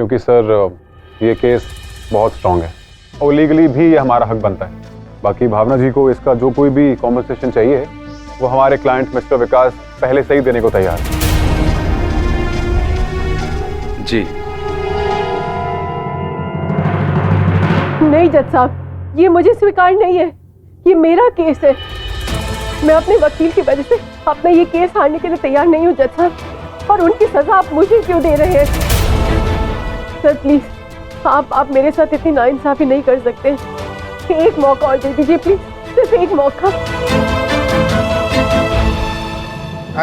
क्योंकि सर ये केस बहुत स्ट्रांग है और लीगली भी ये हमारा हक बनता है। बाकी भावना जी को इसका जो कोई भी कॉम्पनसेशन चाहिए वो हमारे क्लाइंट मिस्टर विकास पहले से ही देने को तैयार है। जी नहीं जज साहब, ये मुझे स्वीकार नहीं है। ये मेरा केस है। मैं अपने वकील की वजह से अपना ये केस हारने के लिए तैयार नहीं हूँ जज साहब। और उनकी सजा आप मुझे क्यों दे रहे हैं? सर प्लीज, आप मेरे साथ इतनी नाइंसाफी नहीं कर सकते। एक मौका और दे दीजिए प्लीज, सिर्फ एक मौका।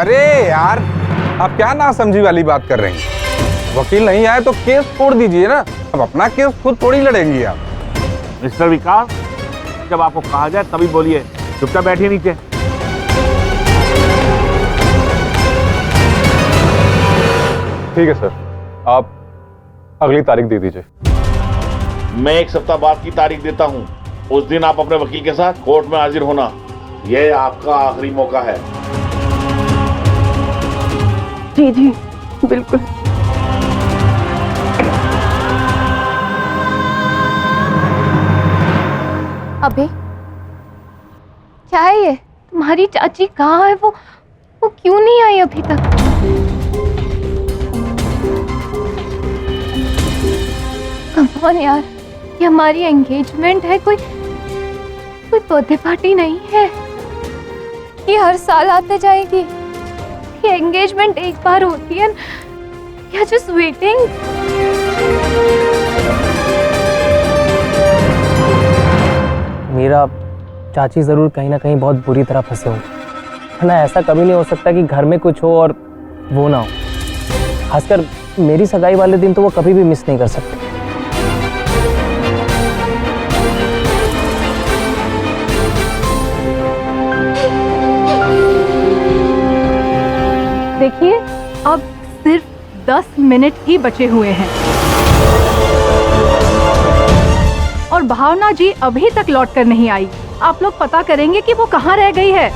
अरे यार, आप क्या नासमझी वाली बात कर रही हैं? वकील नहीं आए तो केस छोड़ दीजिए ना। अब अपना केस खुद थोड़ी लड़ेंगी आप। मिस्टर विकास, जब आपको कहा जाए तभी बोलिए, चुपचाप बैठिए नीचे। ठीक है सर, आप अगली तारीख दे दीजिए। मैं 1 सप्ताह बाद की तारीख देता हूं। उस दिन आप अपने वकील के साथ कोर्ट में हाजिर होना। यह आपका आखिरी मौका है। जी जी बिल्कुल। अबे क्या है ये? तुम्हारी चाची कहाँ है? वो क्यों नहीं आई अभी तक? कम ऑन यार, ये हमारी एंगेजमेंट है, कोई बर्थडे पार्टी नहीं है। ये हर साल आते जाएगी। ये एंगेजमेंट एक बार होती है। या जस्ट वेटिंग। मेरा चाची ज़रूर कहीं ना कहीं बहुत बुरी तरह फंसे होंगे, है ना। ऐसा कभी नहीं हो सकता कि घर में कुछ हो और वो ना हो। खासकर मेरी सगाई वाले दिन तो वो कभी भी मिस नहीं कर सकते। देखिए, अब सिर्फ 10 मिनट ही बचे हुए हैं और भावना जी अभी तक लौट कर नहीं आई। आप लोग पता करेंगे कि वो कहाँ रह गई है।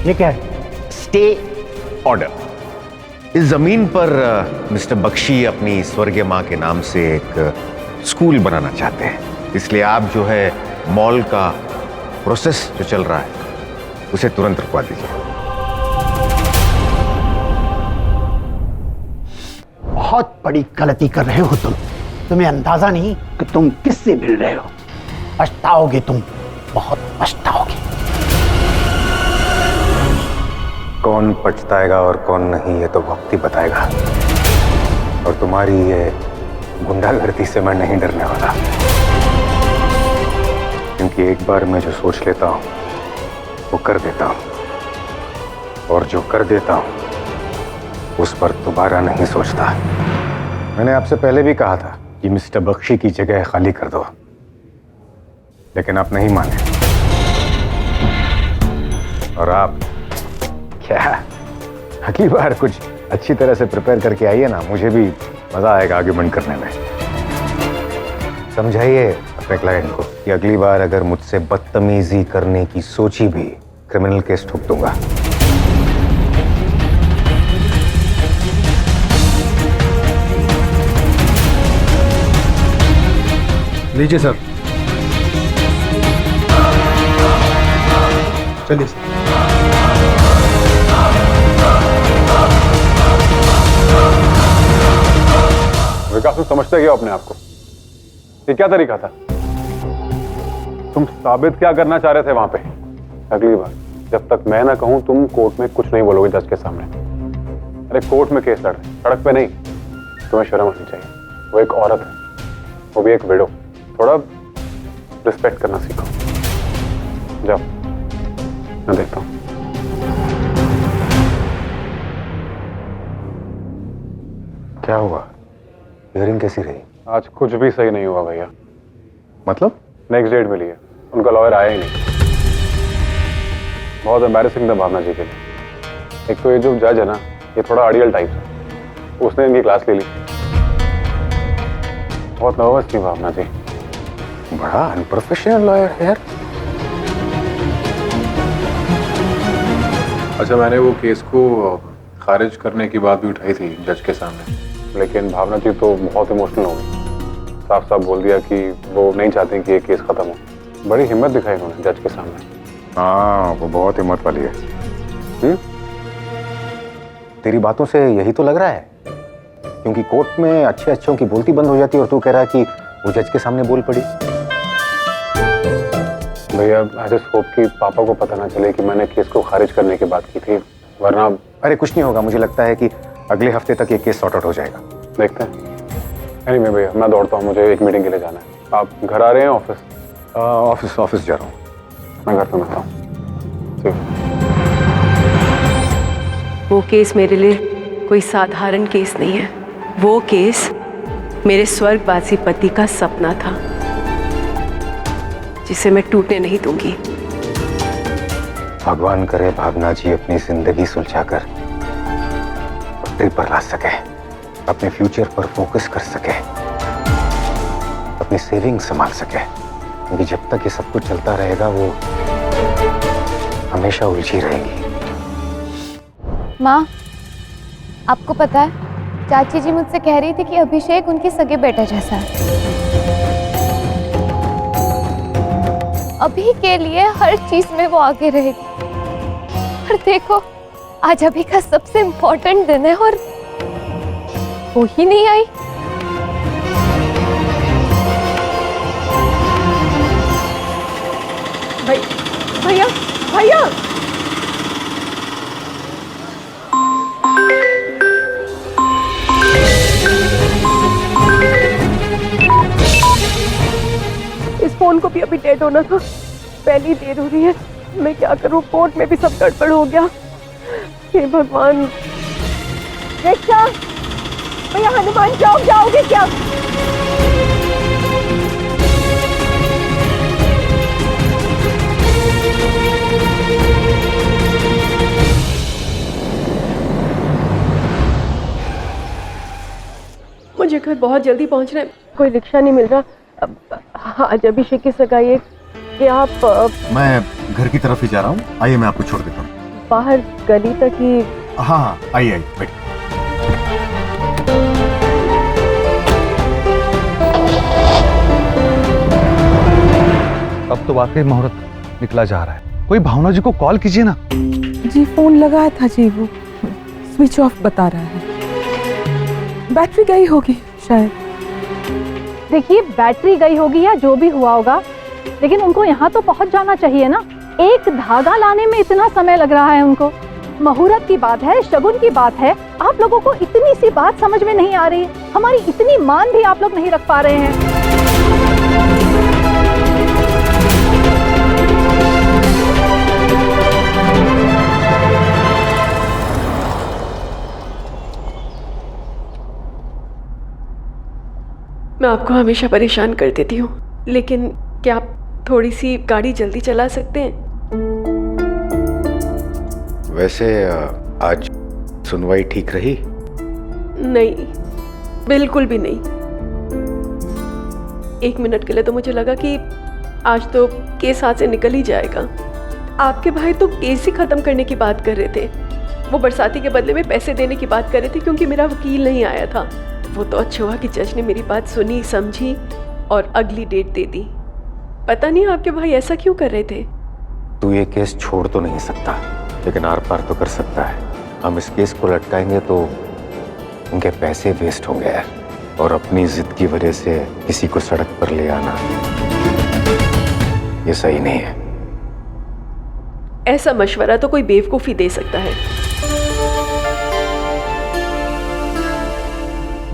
ये क्या है? Stay order. इस जमीन पर मिस्टर बख्शी अपनी स्वर्गीय मां के नाम से एक स्कूल बनाना चाहते हैं। इसलिए आप जो है मॉल का प्रोसेस जो चल रहा है उसे तुरंत रुकवा दीजिए। बहुत बड़ी गलती कर रहे हो तुम। तुम्हें अंदाजा नहीं कि तुम किससे मिल रहे हो। पछताओगे तुम, बहुत पछताओगे। कौन पछताएगा और कौन नहीं ये तो वक्त ही बताएगा। और तुम्हारी ये गुंडागर्दी से मैं नहीं डरने वाला, क्योंकि एक बार मैं जो सोच लेता हूं वो कर देता हूं, और जो कर देता हूं उस पर दोबारा नहीं सोचता। मैंने आपसे पहले भी कहा था कि मिस्टर बख्शी की जगह खाली कर दो, लेकिन आप नहीं माने। और आप क्या अगली बार कुछ अच्छी तरह से प्रिपेयर करके आइए ना, मुझे भी मजा आएगा आर्ग्यूमेंट करने में। समझाइए अपने क्लाइंट को कि अगली बार अगर मुझसे बदतमीजी करने की सोची भी, क्रिमिनल केस ठोक दूंगा। लीजिए सर। चलिए सर। विकास, तुम समझते क्या हो अपने आप को? ये क्या तरीका था? तुम साबित क्या करना चाह रहे थे वहां पे? अगली बार जब तक मैं ना कहूं तुम कोर्ट में कुछ नहीं बोलोगे जज के सामने। अरे कोर्ट में केस लड़ रहे, सड़क पे नहीं। तुम्हें शर्म आनी चाहिए। वो एक औरत है, वो भी एक विडो। थोड़ा रिस्पेक्ट करना सीखो। जाओ, मैं देखता हूं। क्या हुआ? हियरिंग कैसी रही? आज कुछ भी सही नहीं हुआ भैया। मतलब? नेक्स्ट डेट मिली है, उनका लॉयर आया ही नहीं। बहुत एम्बैरेसिंग था भावना जी के लिए। एक तो ये जो जज है ना, ये थोड़ा अड़ियल टाइप है। उसने इनकी क्लास ले ली। बहुत नर्वस थी भावना जी। बड़ा अनप्रोफेशनल लॉयर है यार। अच्छा, मैंने वो केस को खारिज करने की बात भी उठाई थी जज के सामने, लेकिन भावना जी तो बहुत इमोशनल हो गई। साफ साफ बोल दिया कि वो नहीं चाहते कि ये केस खत्म हो। बड़ी हिम्मत दिखाई उन्होंने जज के सामने। हाँ, वो बहुत हिम्मत वाली है। तेरी बातों से यही तो लग रहा है, क्योंकि कोर्ट में अच्छे अच्छों की बोलती बंद हो जाती है और तू कह रहा है कि वो जज के सामने बोल पड़ी। भैया, आई जस्ट होप कि पापा को पता ना चले कि मैंने केस को खारिज करने की बात की थी, वरना। अरे कुछ नहीं होगा, मुझे लगता है कि अगले हफ्ते तक ये केस सॉर्ट आउट हो जाएगा। देखते हैं। एनीवे भैया, मैं दौड़ता हूँ, मुझे एक मीटिंग के लिए जाना है। आप घर आ रहे हैं? ऑफिस? ऑफिस जा रहा हूँ। मैं घर पे मिलता हूँ। ठीक। वो केस मेरे लिए कोई साधारण केस नहीं है। वो केस मेरे स्वर्गवासी पति का सपना था, जिसे मैं टूटने नहीं दूंगी। भगवान करे भावना जी अपनी जिंदगी सुलझाकर पटरी पर ला सके, अपने फ्यूचर पर फोकस कर सके, अपनी सेविंग संभाल सके, क्योंकि जब तक ये सब कुछ चलता रहेगा वो हमेशा उलझी रहेंगी। माँ, आपको पता है चाची जी मुझसे कह रही थी कि अभिषेक उनके सगे बेटे जैसा है। अभी के लिए हर चीज में वो आगे रहेगी। और देखो, आज अभी का सबसे इम्पोर्टेंट दिन है और वो ही नहीं आई। भैया भैया, इस फोन को भी अभी डेड होना था। पहली देर हो रही है, मैं क्या करूं? कोर्ट में भी सब गड़बड़ हो गया। हे भगवान। रिक्शा भैया, हनुमान चौक जाओगे क्या? मुझे घर बहुत जल्दी पहुंचना है, कोई रिक्शा नहीं मिल रहा। आज अभिषेक की सगाई है कि आप मैं घर की तरफ ही जा रहा हूँ। आइए, मैं आपको छोड़ देता हूँ। बाहर गली तक ही? हाँ, आइए आइए, बैठिए। अब तो वाकई मुहूर्त निकला जा रहा है। कोई भावना जी को कॉल कीजिए ना। जी फोन लगाया था जी, वो स्विच ऑफ बता रहा है। बैटरी गई होगी शायद। देखिए, बैटरी गई होगी या जो भी हुआ होगा, लेकिन उनको यहाँ तो पहुँच जाना चाहिए ना। एक धागा लाने में इतना समय लग रहा है उनको। मुहूर्त की बात है, शगुन की बात है, आप लोगों को इतनी सी बात समझ में नहीं आ रही। हमारी इतनी मान भी आप लोग नहीं रख पा रहे हैं। मैं आपको हमेशा परेशान कर देती हूँ, लेकिन क्या आप थोड़ी सी गाड़ी जल्दी चला सकते हैं? वैसे आज सुनवाई ठीक रही? नहीं, बिल्कुल भी नहीं। एक मिनट के लिए तो मुझे लगा कि आज तो केस हाथ से निकल ही जाएगा। आपके भाई तो केस ही खत्म करने की बात कर रहे थे। वो बरसाती के बदले में पैसे देने की बात कर रहे थे क्योंकि मेरा वकील नहीं आया था। वो तो अच्छा हुआ कि जज ने मेरी बात सुनी, समझी और अगली डेट दे दी। पता नहीं आपके भाई ऐसा क्यों कर रहे थे। तू ये केस छोड़ तो नहीं सकता, लेकिन आर पार तो कर सकता है। हम इस केस को लटकाएंगे तो उनके पैसे वेस्ट होंगे यार, और अपनी जिद की वजह से किसी को सड़क पर ले आना ये सही नहीं है। ऐसा मशवरा तो कोई बेवकूफी दे सकता है।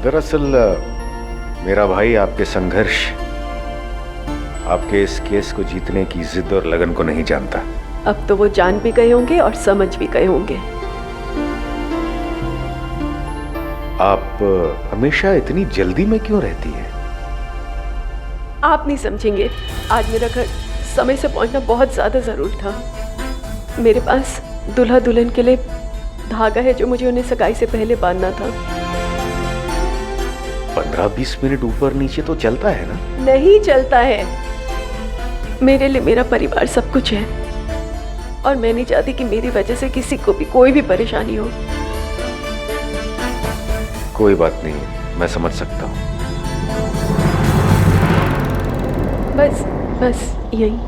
दरअसल मेरा भाई आपके संघर्ष, आपके इस केस को जीतने की जिद और लगन को नहीं जानता। अब तो वो जान भी गए होंगे और समझ भी गए होंगे। आप हमेशा इतनी जल्दी में क्यों रहती है? आप नहीं समझेंगे, आज मेरा घर समय से पहुंचना बहुत ज्यादा जरूरी था। मेरे पास दूल्हा दुल्हन के लिए धागा है जो मुझे उन्हें सगाई से पहले बांधना था। 15-20 मिनट ऊपर नीचे तो चलता है ना? नहीं चलता है। मेरे लिए मेरा परिवार सब कुछ है और मैं नहीं चाहती कि मेरी वजह से किसी को भी कोई भी परेशानी हो। कोई बात नहीं, मैं समझ सकता हूँ। बस बस यही।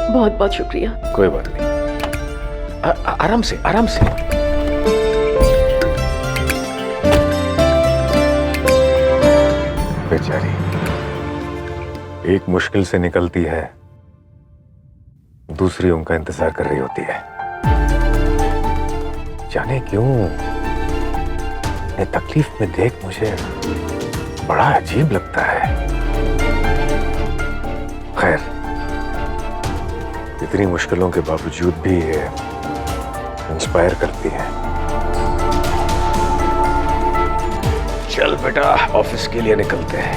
बहुत बहुत शुक्रिया। कोई बात नहीं, आराम से आराम से। बेचारी एक मुश्किल से निकलती है, दूसरी उनका इंतजार कर रही होती है। जाने क्यों ये तकलीफ में देख मुझे बड़ा अजीब लगता है। खैर, इतनी मुश्किलों के बावजूद भी ये इंस्पायर करती है। चल बेटा, ऑफिस के लिए निकलते हैं।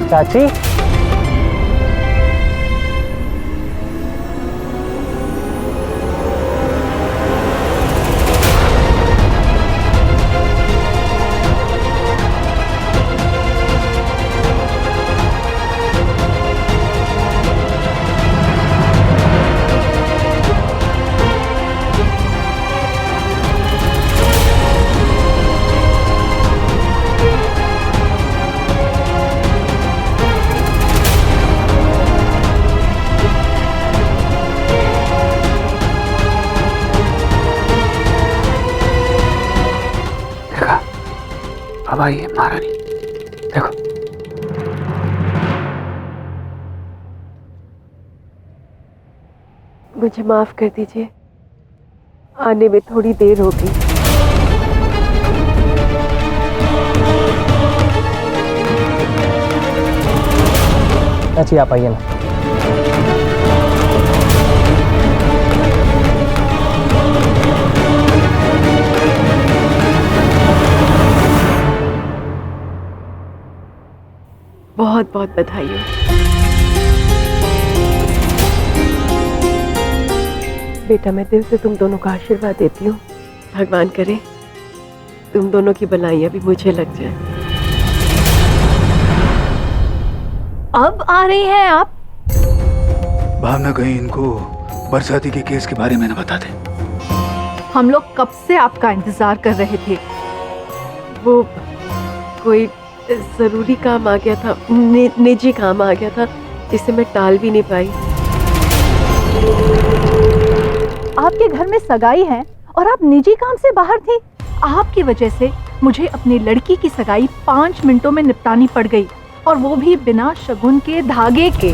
चाची, अब आइए महारानी, देखो। मुझे माफ कर दीजिए, आने में थोड़ी देर हो गई। चाची आप आइए ना। बहुत बहुत बधाई हो। बेटा, मैं दिल से तुम दोनों का आशीर्वाद देती हूँ। भगवान करे तुम दोनों की भलाइयाँ भी मुझे लग जाए। अब आ रही हैं आप? भावना कहीं इनको बरसाती के केस के बारे में न बता दे। हम लोग कब से आपका इंतजार कर रहे थे। वो कोई जरूरी काम आ गया था, निजी काम आ गया था, जिसे मैं टाल भी नहीं पाई। आपके घर में सगाई है और आप निजी काम से बाहर थी। आपकी वजह से मुझे अपनी लड़की की सगाई 5 मिनटों में निपटानी पड़ गई, और वो भी बिना शगुन के धागे के।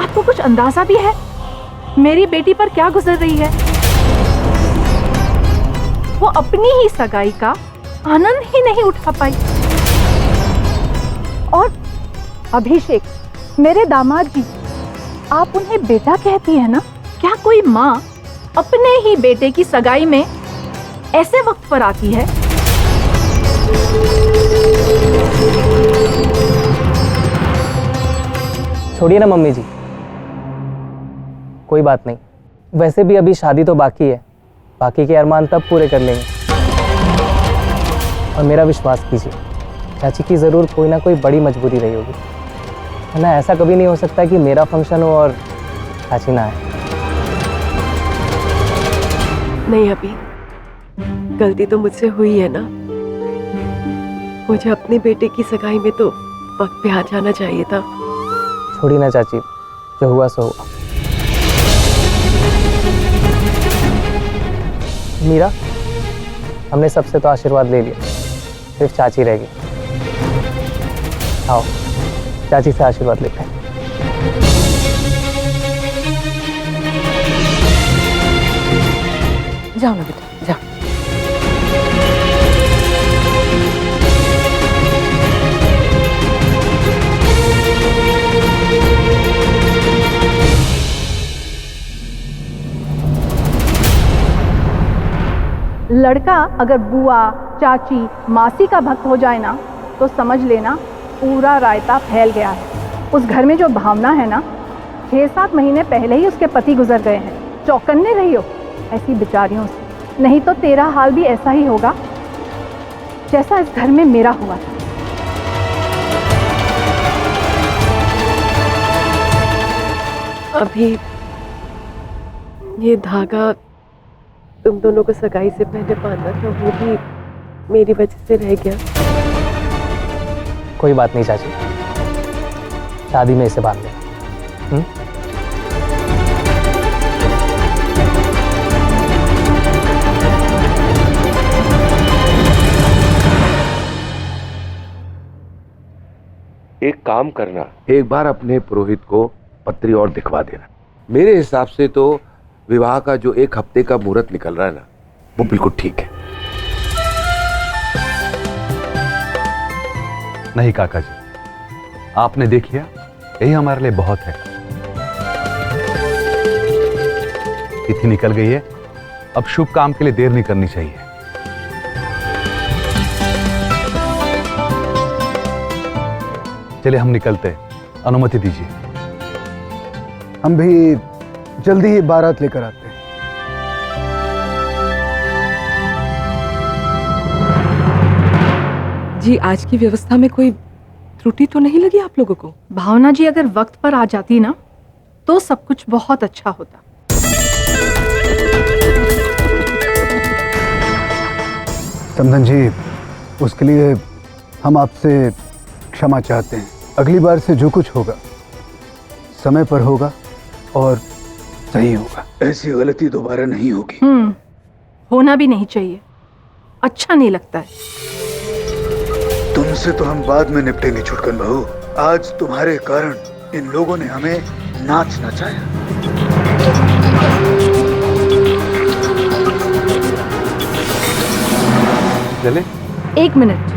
आपको कुछ अंदाजा भी है मेरी बेटी पर क्या गुजर रही है? वो अपनी ही सगाई का आनंद ही नहीं उठा पाई। और अभिषेक, मेरे दामाद जी, आप उन्हें बेटा कहती है ना? क्या कोई माँ अपने ही बेटे की सगाई में ऐसे वक्त पर आती है? छोड़िए ना मम्मी जी, कोई बात नहीं। वैसे भी अभी शादी तो बाकी है, बाकी के अरमान तब पूरे कर लेंगे। और मेरा विश्वास कीजिए, चाची की ज़रूर कोई ना कोई बड़ी मजबूरी रही होगी, है ना? ऐसा कभी नहीं हो सकता कि मेरा फंक्शन हो और चाची ना आए। नहीं, अभी गलती तो मुझसे हुई है ना। मुझे अपने बेटे की सगाई में तो वक्त पे आ जाना चाहिए था। छोड़ी ना चाची, जो हुआ सो हुआ। मीरा, हमने सबसे तो आशीर्वाद ले लिया, सिर्फ चाची रह गई। आओ चाची से आशीर्वाद लेते हैं। जाओ ना बेटा, जाओ। लड़का अगर बुआ, चाची, मासी का भक्त हो जाए ना तो समझ लेना पूरा रायता फैल गया है। उस घर में जो भावना है ना, 6-7 महीने पहले ही उसके पति गुजर गए हैं। चौकन्ने रही हो ऐसी बेचारियों से, नहीं तो तेरा हाल भी ऐसा ही होगा जैसा इस घर में मेरा हुआ था। अभी ये धागा तुम दोनों को सगाई से पहले बांधना था, वो भी मेरी वजह से रह गया। कोई बात नहीं चाची, शादी में इसे बांध लें। एक काम करना, एक बार अपने पुरोहित को पत्री और दिखवा देना। मेरे हिसाब से तो विवाह का जो 1 हफ्ते का मुहूर्त निकल रहा है ना, वो बिल्कुल ठीक है। नहीं काका जी, आपने देख लिया, यही हमारे लिए बहुत है। तिथि निकल गई है, अब शुभ काम के लिए देर नहीं करनी चाहिए। चलिए हम निकलते हैं, अनुमति दीजिए। हम भी जल्दी ही बारात लेकर आते हैं। जी, आज की व्यवस्था में कोई त्रुटि तो नहीं लगी आप लोगों को? भावना जी अगर वक्त पर आ जाती ना तो सब कुछ बहुत अच्छा होता। समधन जी, उसके लिए हम आपसे क्षमा चाहते हैं। अगली बार से जो कुछ होगा समय पर होगा और सही होगा। ऐसी गलती दोबारा नहीं होगी। होना भी नहीं चाहिए, अच्छा नहीं लगता है। तुमसे तो हम बाद में निपटेंगे छुटकन बहू। आज तुम्हारे कारण इन लोगों ने हमें नाच नचाया। चले? 1 मिनट।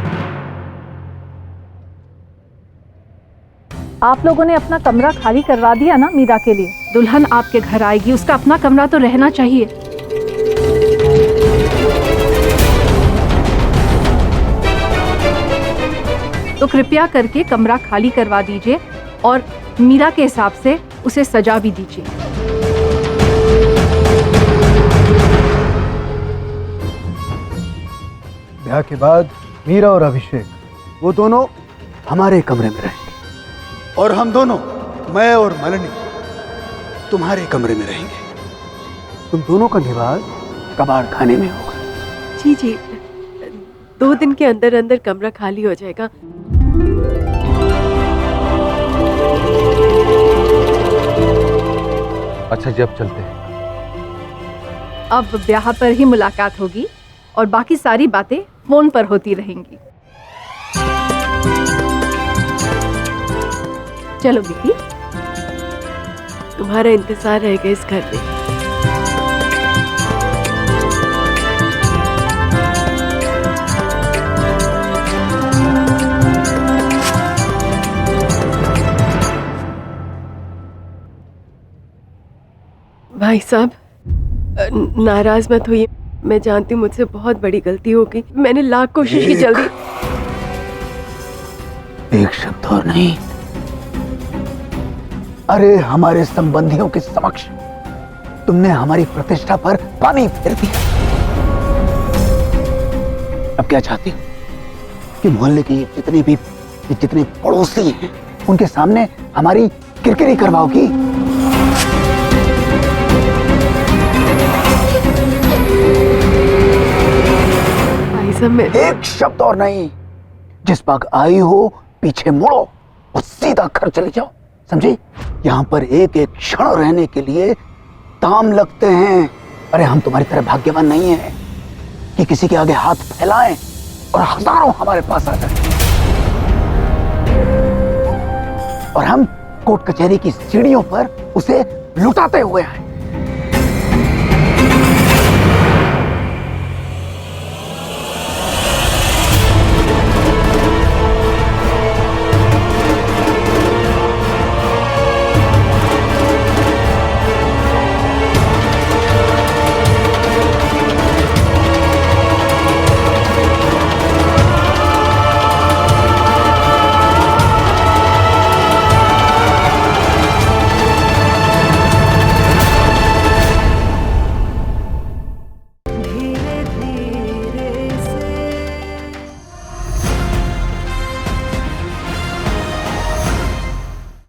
आप लोगों ने अपना कमरा खाली करवा दिया ना मीरा के लिए। दुल्हन आपके घर आएगी, उसका अपना कमरा तो रहना चाहिए। तो कृपया करके कमरा खाली करवा दीजिए और मीरा के हिसाब से उसे सजा भी दीजिए। ब्याह के बाद मीरा और अभिषेक, वो दोनों हमारे कमरे में रहेंगे और हम दोनों, मैं और मलिनी, तुम्हारे कमरे में रहेंगे। तुम दोनों का निवास कबाड़ खाने में होगा। जी जी, 2 दिन के अंदर अंदर कमरा खाली हो जाएगा। अच्छा जी, अब चलते हैं। अब ब्याह पर ही मुलाकात होगी और बाकी सारी बातें फोन पर होती रहेंगी। चलो बेटी, तुम्हारा इंतजार रहेगा इस घर में। भाई साहब, नाराज मत होइए, मैं जानती हूँ मुझसे बहुत बड़ी गलती हो गई। मैंने लाख कोशिश की जल्दी। एक शब्द और नहीं। अरे हमारे संबंधियों के समक्ष तुमने हमारी प्रतिष्ठा पर पानी फेर दिया। अब क्या चाहती हो कि मोहल्ले की जितने पड़ोसी हैं उनके सामने हमारी किरकिरी करवाओगी? भाई साहब, मैं एक शब्द और नहीं। जिस बाग आई हो पीछे मुड़ो और सीधा घर चले जाओ, समझी? यहाँ पर एक एक क्षण रहने के लिए दाम लगते हैं। अरे हम तुम्हारी तरह भाग्यवान नहीं हैं कि किसी के आगे हाथ फैलाएं और हजारों हमारे पास आ जाए। और हम कोर्ट कचहरी की सीढ़ियों पर उसे लुटाते हुए आए।